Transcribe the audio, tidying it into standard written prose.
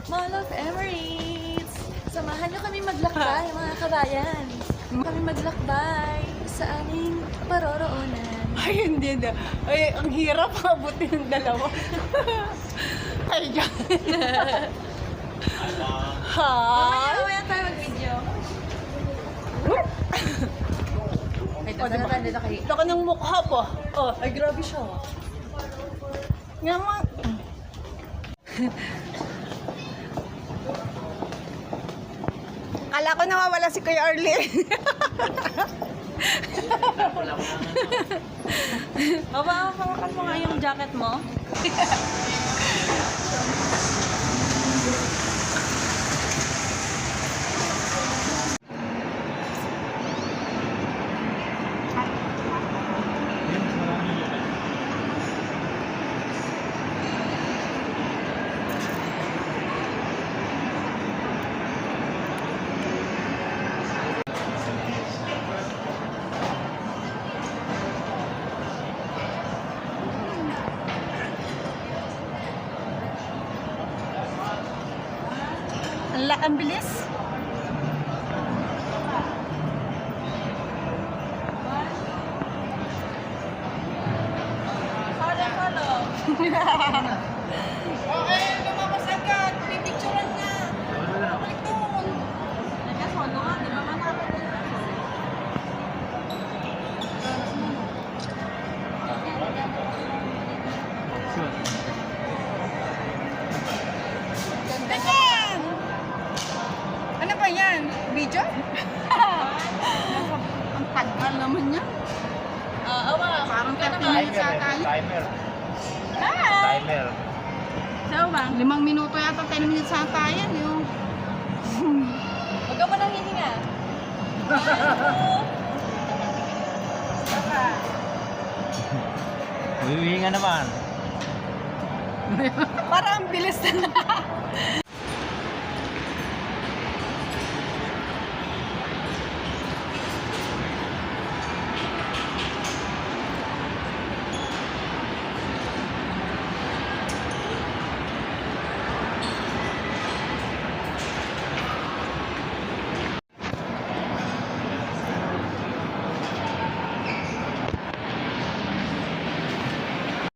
Mall of Emirates! Samahan niyo kami maglakbay, mga kabayan. Kami maglakbay sa aming paroroonan. Ay, hindi na. Ay, ang hirap abutin ng dalawa. Ay, dyan. Hi! Mamaya tayo mag-video. Ay, O, diba? dito kayo. Laka ng mukha po. Oh, Ay, grabe siya. nga ma. Kala ko nawawala si Kuya Arlie. Hawakan mo nga yung jacket mo. Ang bilis. Follow. Okay, lumabas agad. Pipicturean nga. Balik doon. Nagka-solo nga, di ba manapit na Ganyan! Ano ba yan? Video? Ang tagal naman niya. awa. Parang 30 minutes yata yun. Timer. Hi! Timer. So ba? 5 minuto yata, 10 minutes yata yan. Yung... Huwag ka mo nang hihinga. Humihinga naman. Parang ang bilis na.